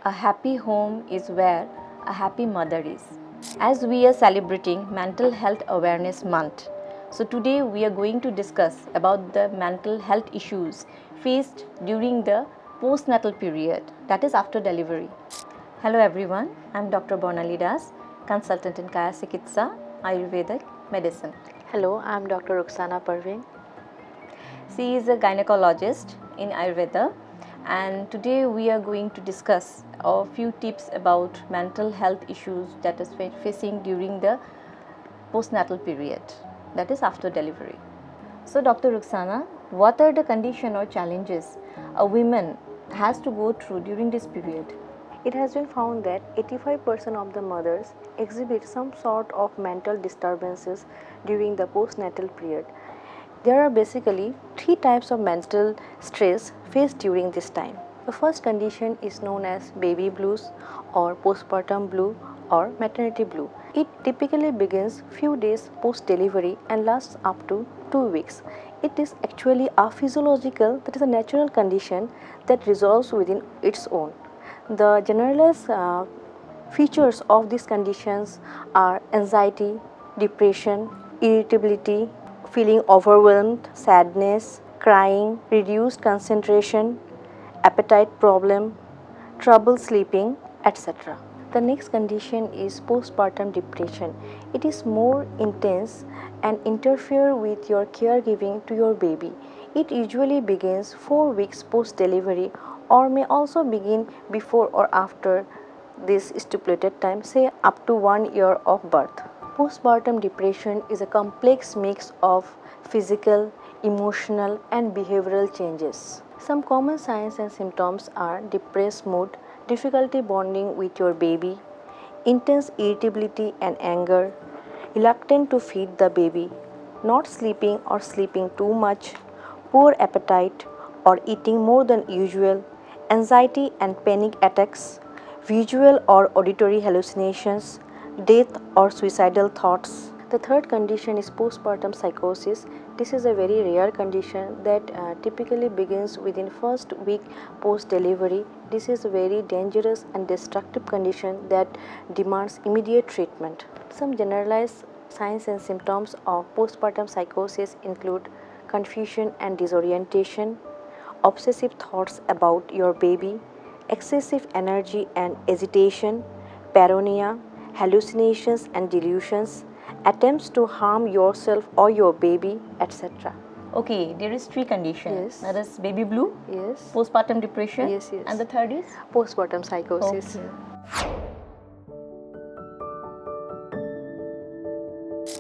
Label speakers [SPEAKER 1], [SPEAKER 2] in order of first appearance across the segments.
[SPEAKER 1] A happy home is where a happy mother is. As we are celebrating Mental Health Awareness Month, so today we are going to discuss about the mental health issues faced during the postnatal period, that is after delivery. Hello everyone, I am Dr. Barnali Das, consultant in Kaya Cikitsa, Ayurvedic medicine.
[SPEAKER 2] Hello, I am Dr. Ruksana Parvin.
[SPEAKER 1] She is a gynecologist in Ayurveda, and today we are going to discuss a few tips about mental health issues that is facing during the postnatal period, that is after delivery. So Dr. Ruksana, what are the conditions or challenges a woman has to go through during this period?
[SPEAKER 2] It has been found that 85% of the mothers exhibit some sort of mental disturbances during the postnatal period. There are basically three types of mental stress faced during this time. The first condition is known as baby blues or postpartum blue or maternity blue. It typically begins few days post delivery and lasts up to 2 weeks. It is actually a physiological, that is a natural condition that resolves within its own. The generalized features of these conditions are anxiety, depression, irritability, feeling overwhelmed, sadness, crying, reduced concentration, appetite problem, trouble sleeping, etc. The next condition is postpartum depression. It is more intense and interfere with your caregiving to your baby. It usually begins 4 weeks post delivery or may also begin before or after this stipulated time, say up to 1 year of birth. Postpartum depression is a complex mix of physical, emotional, and behavioral changes. Some common signs and symptoms are depressed mood, difficulty bonding with your baby, intense irritability and anger, reluctant to feed the baby, not sleeping or sleeping too much, poor appetite or eating more than usual, anxiety and panic attacks, visual or auditory hallucinations, death or suicidal thoughts. The third condition is postpartum psychosis. This is a very rare condition that typically begins within first week post delivery. This is a very dangerous and destructive condition that demands immediate treatment. Some generalized signs and symptoms of postpartum psychosis include confusion and disorientation, obsessive thoughts about your baby, excessive energy and agitation, paranoia, hallucinations and delusions, attempts to harm yourself or your baby, etc.
[SPEAKER 1] Okay, there is three conditions.
[SPEAKER 2] Yes.
[SPEAKER 1] That is baby blue,
[SPEAKER 2] Yes.
[SPEAKER 1] postpartum depression,
[SPEAKER 2] Yes, yes.
[SPEAKER 1] and the third is
[SPEAKER 2] Postpartum psychosis.
[SPEAKER 1] Okay.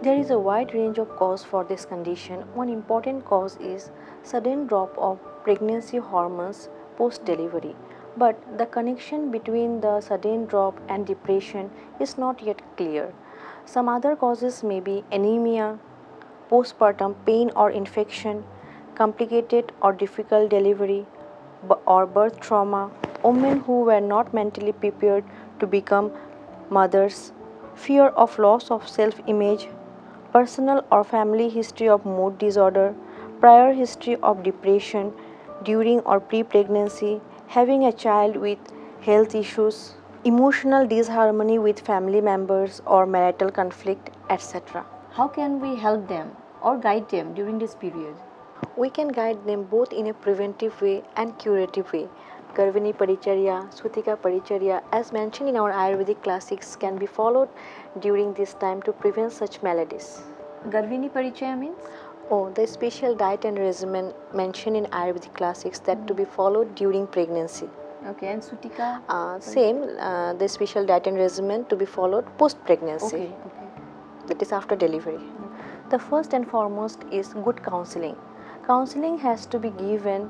[SPEAKER 2] There is a wide range of cause for this condition. One important cause is sudden drop of pregnancy hormones post delivery. But the connection between the sudden drop and depression is not yet clear. Some other causes may be anemia, postpartum pain or infection, complicated or difficult delivery, or birth trauma, women who were not mentally prepared to become mothers, fear of loss of self image, personal or family history of mood disorder, prior history of depression during or pre pregnancy, having a child with health issues, emotional disharmony with family members or marital conflict, etc.
[SPEAKER 1] How can we help them or guide them during this period?
[SPEAKER 2] We can guide them both in a preventive way and curative way. Garvini Paricharya, Sutika Paricharya, as mentioned in our Ayurvedic classics, can be followed during this time to prevent such maladies.
[SPEAKER 1] Garvini Parichaya means?
[SPEAKER 2] Oh, the special diet and regimen mentioned in Ayurvedic classics that to be followed during pregnancy.
[SPEAKER 1] Okay, and Sutika?
[SPEAKER 2] The special diet and regimen to be followed post pregnancy.
[SPEAKER 1] Okay.
[SPEAKER 2] That is after delivery. The first and foremost is good counseling. Counseling has to be given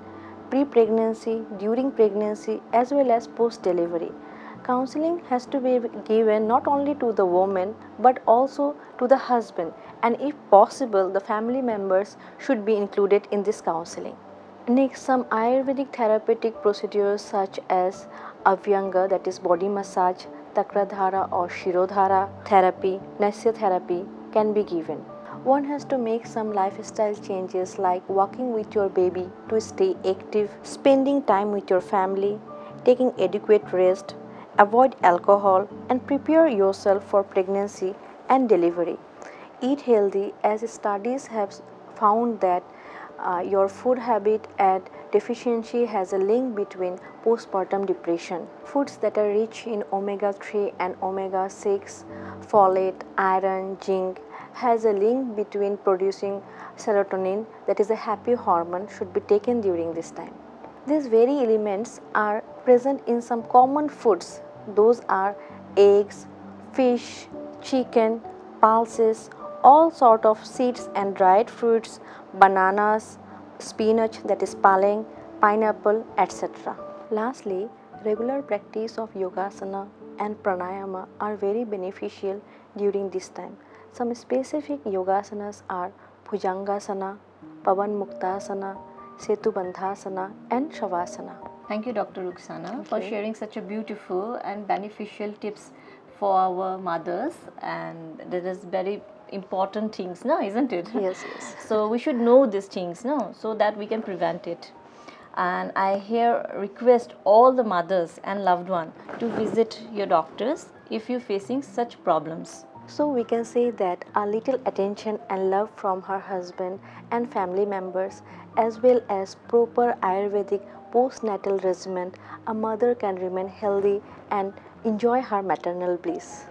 [SPEAKER 2] pre-pregnancy, during pregnancy, as well as post-delivery. Counseling has to be given not only to the woman but also to the husband, and if possible, the family members should be included in this counseling. Next, some Ayurvedic therapeutic procedures such as Avyanga, that is body massage, Takradhara or Shirodhara therapy, Nasya therapy can be given. One has to make some lifestyle changes like walking with your baby to stay active, spending time with your family, taking adequate rest, avoid alcohol, and prepare yourself for pregnancy and delivery. Eat healthy, as studies have found that your food habit and deficiency has a link between postpartum depression. Foods that are rich in omega 3 and omega 6, folate, iron, zinc has a link between producing serotonin, that is a happy hormone, should be taken during this time. These very elements are present in some common foods. Those are eggs, fish, chicken, pulses, all sort of seeds and dried fruits, bananas, spinach, that is palang, pineapple, etc. Lastly, regular practice of yogasana and pranayama are very beneficial during this time. Some specific yogasanas are Bhujangasana, Pavan Muktasana, Setubandhasana and Shavasana.
[SPEAKER 1] Thank you, Dr. Ruksana, for
[SPEAKER 2] you.
[SPEAKER 1] sharing such a beautiful and beneficial tips for our mothers, and that is very important things, no, isn't it?
[SPEAKER 2] Yes, yes.
[SPEAKER 1] So we should know these things, no, so that we can prevent it. And I here request all the mothers and loved one to visit your doctors if you're facing such problems.
[SPEAKER 2] So we can say that a little attention and love from her husband and family members, as well as proper Ayurvedic postnatal regimen, a mother can remain healthy and enjoy her maternal bliss.